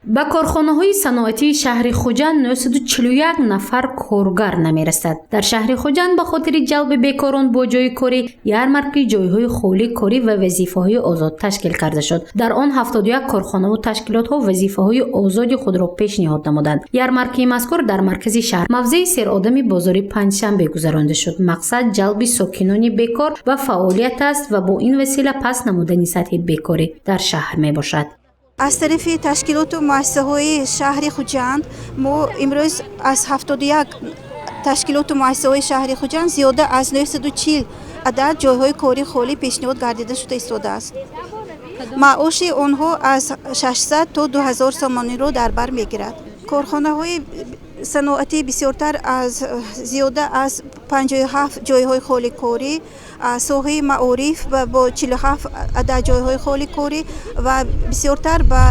ба корхонаҳои саноатии шаҳри Хуҷанд 941 нафар коргар намерасад. Дар шаҳри Хуҷанд ба хотири ҷалби бекорон бо ҷойи корӣ ярмарки ҷойҳои холии корӣ ва вазифаҳои озод ташкил карда шуд. Дар он 71 корхонаву ташкилотҳо вазифаҳои озоди худро пешниҳод намуданд. Ярмаркии мазкур дар маркази шаҳр мавзеи серодами бозори Панҷшанбе гузаронда шуд. Мақсад ҷалби сокинони бекор ва фаъолият аст ва бо ин васила паст намудани сатҳи бекорӣ дар шаҳр мебошад. аз тарафи ташкилоту муассисаҳои шаҳри Хуҷанд мо имрӯз аз 71 ташкилоту муассисаҳои шаҳри Хуҷанд зиёда аз 940 адад ҷойҳои кори холӣ пешниҳод гардида шуда истодааст. маоши онҳо аз 600 то 2000 сомониро дар бар мегирад. корхонаҳои саноатӣ бисёртар аз зиёда аз 57 ҷойҳои холии корӣ, соҳаи маориф бо 47 адад ҷойҳои холии корӣ ва бисёртар ба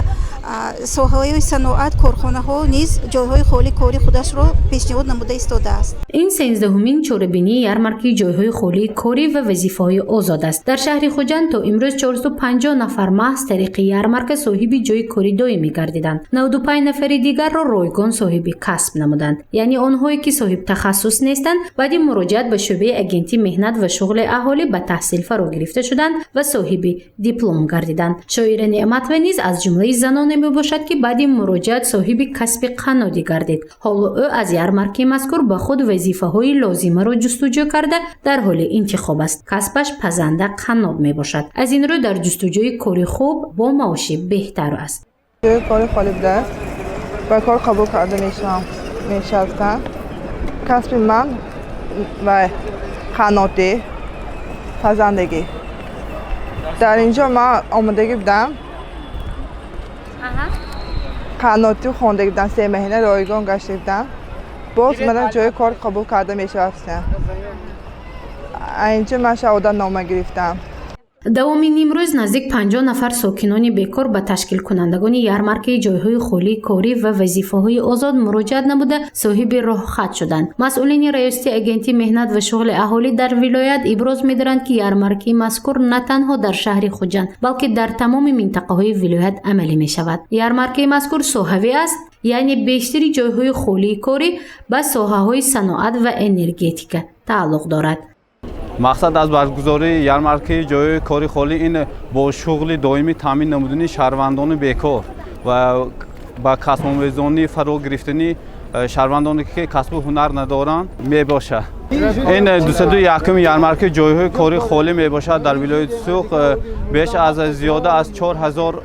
соҳаҳои саноат корхонаҳо низ ҷойҳои холии кори худашро пешниҳод намуда истодааст. ин 13-умин чорабинии ярмаркии ҷойҳои холии корӣ ва вазифаҳои озод аст. дар шаҳри Хуҷанд то имрӯз 450 нафар маҳз тариқи ярмарка соҳиби ҷойи кори доимӣ гардиданд. 95 нафари дигарро ройгон соҳиби касб намуданд. яъне онҳое ки соҳиб тахассус нестанд баъди муроҷиат ба шӯъбаи агентии меҳнат ва шуғли аҳолӣ ба таҳсил фаро гирифта шуданд ва соҳиби диплом гардиданд. Шоира Неъматова низ аз ҷумлаи заноне мебошад ки баъди муроҷиат соҳиби касби қаннодӣ гардид. ҳоло ӯ аз ярмаркии мазкур ба худ вазифаҳои лозимаро ҷустуҷӯ карда дар ҳоли интихоб аст. касбаш пазанда қаннод мебошад. аз ин рӯ дар ҷустуҷӯи кори хуб бо маоши беҳтар аст. کاری خالی بوده و کار قبول کرده میشستم. کسب من و خانواده پزندگی در اینجا من آمادگی بودم. خانواده و خواندگی بودم. 3 ماهه رایگان گشته بودم. باز من جای کار قبول کرده میشستم. اینجا من شهادت نامه گرفتم. давоми нимрӯз наздик 50 нафар сокинони бекор ба ташкилкунандагони ярмаркаи ҷойҳои холии корӣ ва вазифаҳои озод муроҷиат намуда соҳиби роҳхат шуданд. масъулини раёсати агентии меҳнат ва шуғли аҳолӣ дар вилоят иброз медоранд ки ярмаркаи мазкур на танҳо дар шаҳри Хуҷанд балки дар тамоми минтақаҳои вилоят амалӣ мешавад. ярмаркаи мазкур соҳавӣ аст, яъне бештари ҷойҳои холии корӣ ба соҳаҳои саноат ва энергетика тааллуқ дорад. мақсад аз баргузории ярмаркаи ҷойҳои кори холӣ ин бо шуғли доимӣ таъмин намудани шаҳрвандони бекор ва ба касбомезонӣ фаро гирифтани шаҳрвандоне ки касбу ҳунар надоранд мебошад. ин 201 ярмаркаи ҷойҳои кори холӣ мебошад. дар вилояти Суғ беш аз зиёда аз 4000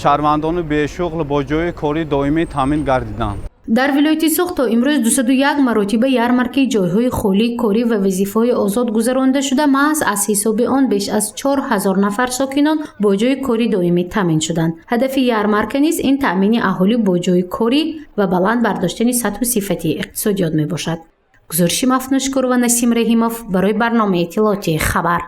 шаҳрвандони бешуғл бо ҷойи кори доимӣ таъмин гардиданд. дар вилояти Суғ то имрӯз 201 маротиба ярмаркаи ҷойҳои холии корӣ ва вазифаҳои озод гузаронда шуда маҳз аз ҳисоби он беш аз 4000 нафар сокинон бо ҷойи кори доимӣ таъмин шуданд. ҳадафи ярмарка низ ин таъмини аҳолӣ бо ҷойи корӣ ва баланд бардоштани сатҳу сифати иқтисодиёт мебошад. гузориши Мафнушкур ва Насим Раҳимов барои барномаи иттилоотии Хабар.